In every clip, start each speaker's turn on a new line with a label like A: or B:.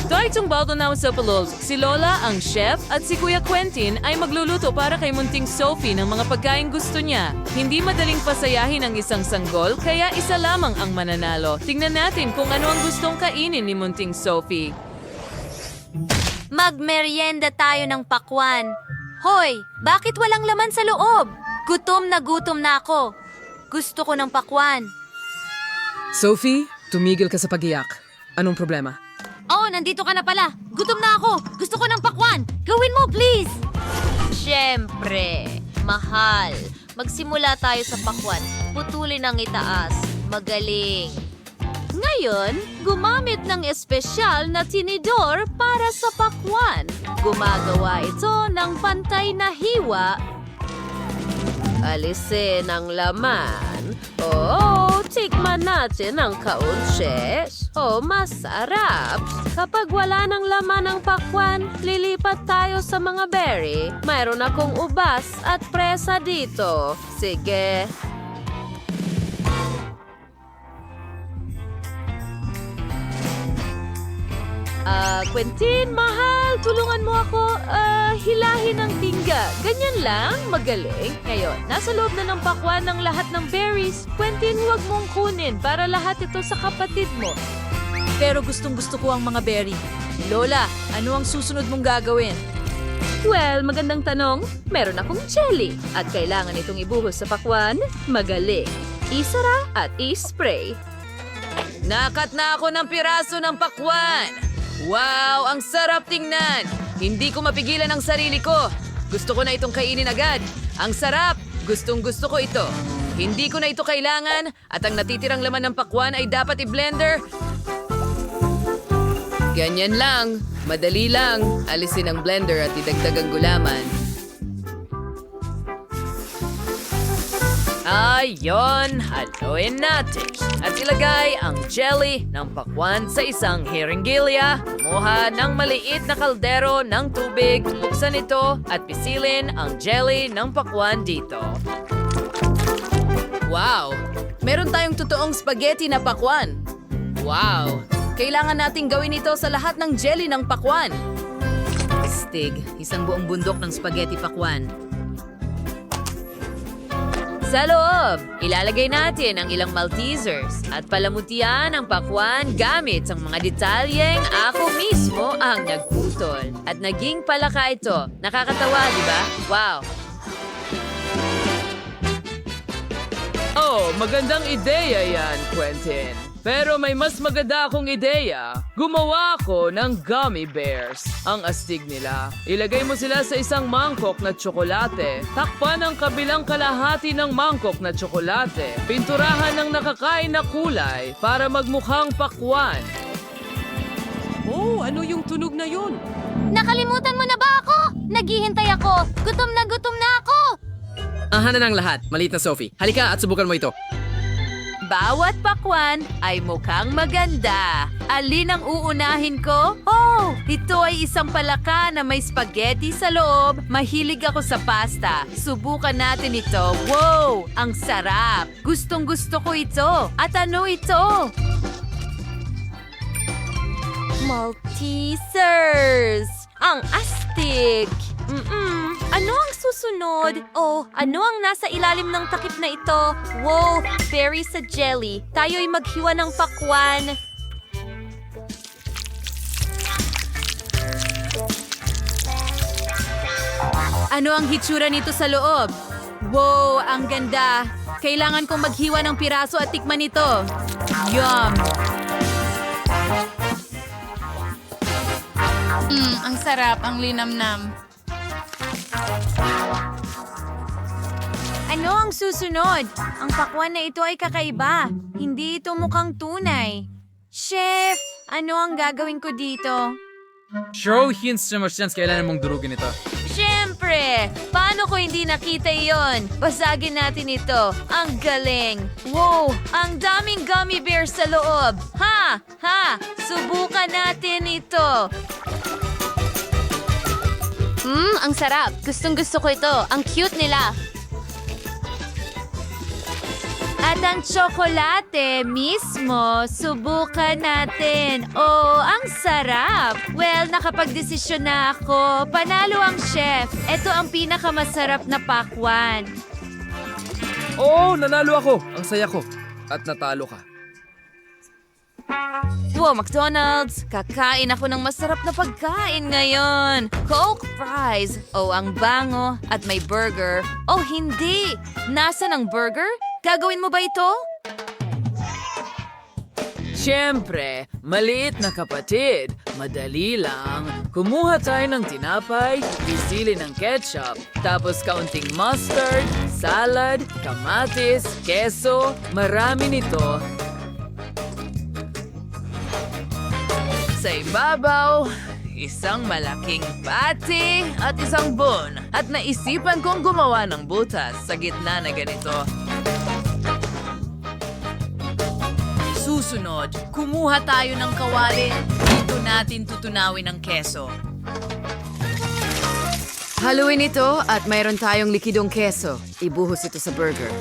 A: Daitong baldo na sa Palos, si Lola ang chef at si Kuya Quentin ay magluluto para kay munting Sophie ng mga pagkain gusto niya. Hindi madaling pasayahin ang isang sanggol, kaya isa lamang ang mananalo. Tingnan natin kung ano ang gustong kainin ni munting Sophie.
B: Magmeryenda tayo ng pakwan. Hoy, bakit walang laman sa loob? Gutom na ako. Gusto ko ng pakwan.
C: Sophie, tumigil ka sa pag-iyak. Anong problema?
B: Oh, nandito ka na pala. Gutom na ako. Gusto ko ng pakwan. Gawin mo, please. Siyempre, mahal. Magsimula tayo sa pakwan. Putulin ang itaas. Magaling. Ngayon, gumamit ng espesyal na tinidor para sa pakwan. Gumagawa ito ng pantay na hiwa. Alisin ang laman. Tikman natin ang kaunches. Masarap. Kapag wala ng laman ang pakwan, lilipat tayo sa mga berry. Mayroon akong ubas at presa dito. Sige. Quentin, mahal, tulungan mo ako hilahin ang tingga. Ganyan lang, magaling. Ngayon, nasa loob na ng pakwan ng lahat ng berries. Quentin, huwag mong kunin para lahat ito sa kapatid mo. Pero gustong-gusto ko ang mga berry. Lola, ano ang susunod mong gagawin? Well, magandang tanong. Meron akong jelly at kailangan itong ibuhos sa pakwan. Magaling. Isara at ispray. Nakat na ako ng piraso ng pakwan. Wow, ang sarap tingnan! Hindi ko mapigilan ang sarili ko. Gusto ko na itong kainin agad. Ang sarap! Gustong-gusto ko ito. Hindi ko na ito kailangan at ang natitirang laman ng pakwan ay dapat i-blender. Ganyan lang. Madali lang. Alisin ang blender at idagdag ang gulaman. Ayon, haluin natin. At ilagay ang jelly ng pakwan sa isang hiringgilya. Kumuha ng maliit na kaldero ng tubig. Buksan ito at pisilin ang jelly ng pakwan dito. Wow! Meron tayong totoong spaghetti na pakwan. Wow! Kailangan nating gawin ito sa lahat ng jelly ng pakwan. Stig, isang buong bundok ng spaghetti pakwan. Sa loob, ilalagay natin ang ilang Maltesers at palamutian ang pakwan gamit ang mga detalyeng ako mismo ang nagputol. At naging palaka ito. Nakakatawa, di ba? Wow!
A: Magandang ideya yan, Quentin. Pero may mas maganda akong ideya. Gumawa ako ng gummy bears. Ang astig nila. Ilagay mo sila sa isang mangkok na tsokolate. Takpan ang kabilang kalahati ng mangkok na tsokolate. Pinturahan ng nakakain na kulay para magmukhang pakwan. Ano yung tunog na yun?
B: Nakalimutan mo na ba ako? Naghihintay ako. Gutom na ako.
C: Ahana ng lahat, maliit na Sophie. Halika at subukan mo ito.
B: Bawat pakwan ay mukhang maganda. Alin ang uunahin ko? Ito ay isang palaka na may spaghetti sa loob. Mahilig ako sa pasta. Subukan natin ito. Wow! Ang sarap! Gustong-gusto ko ito. At ano ito? Maltesers! Ang astig! Ano ang susunod? Ano ang nasa ilalim ng takip na ito? Wow, berry sa jelly. Tayo'y maghiwa ng pakwan. Ano ang hitsura nito sa loob? Wow, ang ganda. Kailangan kong maghiwa ng piraso at tikman ito. Yum!
D: Ang sarap, ang linamnam.
B: Ano ang susunod? Ang pakwan na ito ay kakaiba. Hindi ito mukhang tunay. Chef, ano ang gagawin ko dito?
E: Show hints na mas chance kailangan mong durugin ito.
B: Siyempre! Paano ko hindi nakita iyon? Basagin natin ito. Ang galing! Wow! Ang daming gummy bears sa loob! Ha! Subukan natin ito! Ang sarap! Gustong-gusto ko ito. Ang cute nila. At ang tsokolate mismo, subukan natin. Oh, ang sarap! Well, nakapagdesisyon na ako. Panalo ang chef. Ito ang pinakamasarap na pakwan.
C: Oh, nanalo ako! Ang saya ko. At natalo ka.
B: Wow, McDonald's! Kakain ako ng masarap na pagkain ngayon. Coke fries. Oh, ang bango. At may burger. Oh, hindi! Nasaan ang burger? Gagawin mo ba ito?
A: Siyempre, maliit na kapatid. Madali lang. Kumuha tayo ng tinapay, bisili ng ketchup, tapos kaunting mustard, salad, kamatis, keso, marami nito. Sa ibabaw, isang malaking pati at isang bun. At naisipan kong gumawa ng butas sa gitna na ganito.
D: Susunod, kumuha tayo ng kawali. Dito natin tutunawin ang keso.
F: Haluin ito at mayroon tayong likidong keso. Ibuhos ito sa burger.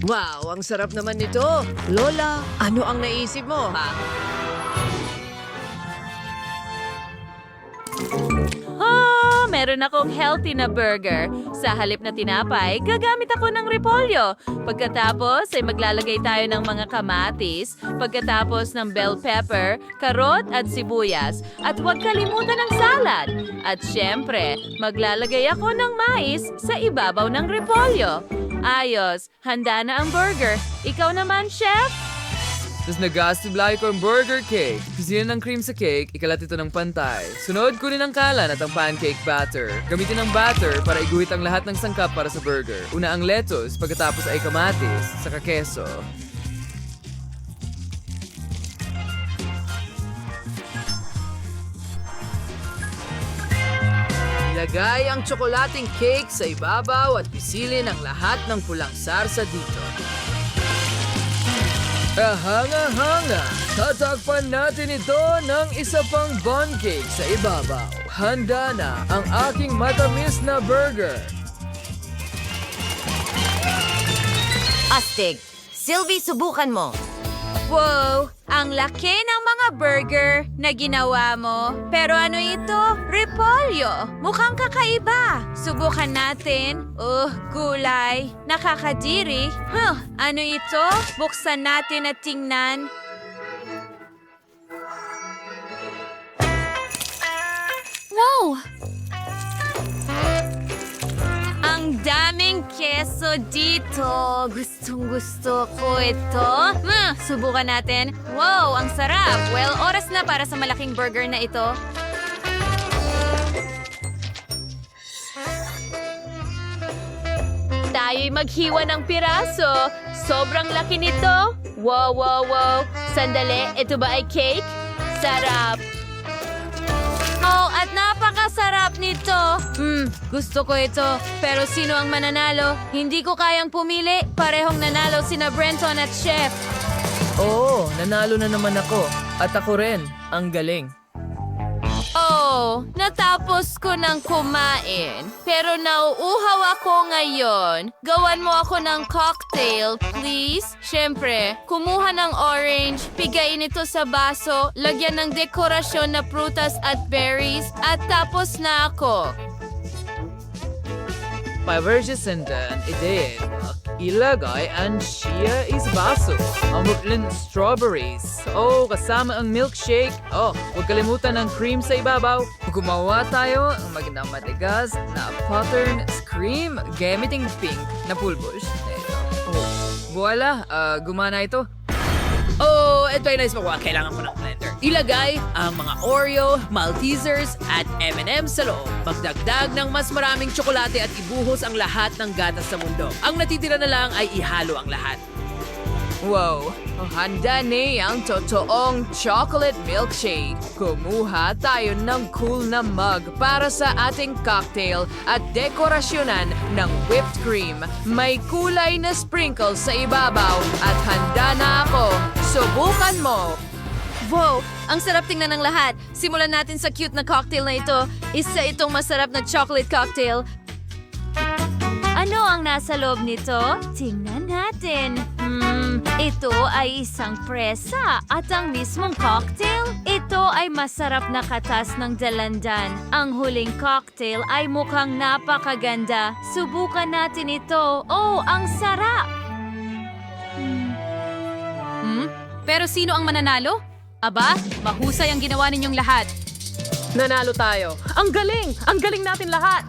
B: Wow, ang sarap naman nito. Lola, ano ang naisip mo, ha? Meron akong healthy na burger. Sa halip na tinapay, gagamit ako ng repolyo. Pagkatapos ay maglalagay tayo ng mga kamatis. Pagkatapos ng bell pepper, karot at sibuyas. At huwag kalimutan ng salad. At syempre, maglalagay ako ng mais sa ibabaw ng repolyo. Ayos, handa na ang burger. Ikaw naman, chef?
A: Tapos nag-astiblay ko ang burger cake. Kusin ng cream sa cake, ikalat ito ng pantay. Sunod, kunin ang kalan at ang pancake batter. Gamitin ang batter para iguhit ang lahat ng sangkap para sa burger. Una ang lettuce, pagkatapos ay kamatis, saka keso. Ilagay ang tsokolating cake sa ibabaw at pisilin ang lahat ng pulang sarsa dito. Hanga-hanga! Tatakpan natin ito ng isa pang bun cake sa ibabaw. Handa na ang aking matamis na burger.
F: Astig! Sylvie, subukan mo.
B: Wow! Ang laki ng mga burger na ginawa mo. Pero ano ito? Repolyo! Mukhang kakaiba. Subukan natin. Gulay. Nakakadiri. Ano ito? Buksan natin at tingnan. Wow! Ang daming keso dito. Gustong-gusto ko ito. Subukan natin. Wow, ang sarap. Well, oras na para sa malaking burger na ito. Tayo'y maghiwa ng piraso. Sobrang laki nito. Wow, wow, wow. Sandali, ito ba ay cake? Sarap. Oh, at napakasarap nito. Gusto ko ito. Pero sino ang mananalo? Hindi ko kayang pumili. Parehong nanalo sina Brenton at Chef.
A: Oo, nanalo na naman ako. At ako rin. Ang galing.
B: Oh, natapos ko ng kumain. Pero nauuhaw ako ngayon. Gawan mo ako ng cocktail, please. Siyempre, kumuha ng orange, pigain ito sa baso, lagyan ng dekorasyon na prutas at berries, at tapos na ako.
A: Pagvergesenden idein. Ilagay ang chia is baso. Ang muklin strawberries. Oh, kasama ang milkshake. Oh, huwag kalimutan ng cream sa ibabaw. Gumawa tayo ng magandang matigas na pattern cream gamiting pink na pulbos. Ito. Oh, voila, gumana ito. Oh, ito ay nice makuha. Kailangan ko ng blender. Ilagay ang mga Oreo, Maltesers at M&M's sa loob. Magdagdag ng mas maraming tsokolate at ibuhos ang lahat ng gatas sa mundo. Ang natitira na lang ay ihalo ang lahat. Wow! Handa ni ang totoong chocolate milkshake. Kumuha tayo ng cool na mug para sa ating cocktail at dekorasyonan ng whipped cream. May kulay na sprinkles sa ibabaw at handa na ako. Subukan mo!
B: Wow! Ang sarap tingnan ng lahat. Simulan natin sa cute na cocktail na ito. Isa itong masarap na chocolate cocktail. Ano ang nasa loob nito? Tingnan natin. Ito ay isang presa at ang mismong cocktail. Ito ay masarap na katas ng dalandan. Ang huling cocktail ay mukhang napakaganda. Subukan natin ito. Oh, ang sarap!
D: Pero sino ang mananalo? Aba, mahusay ang ginawa ninyong lahat.
A: Nanalo tayo. Ang galing! Ang galing natin lahat!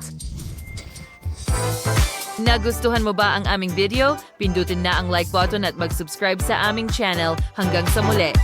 B: Nagustuhan mo ba ang aming video? Pindutin na ang like button at mag-subscribe sa aming channel. Hanggang sa muli!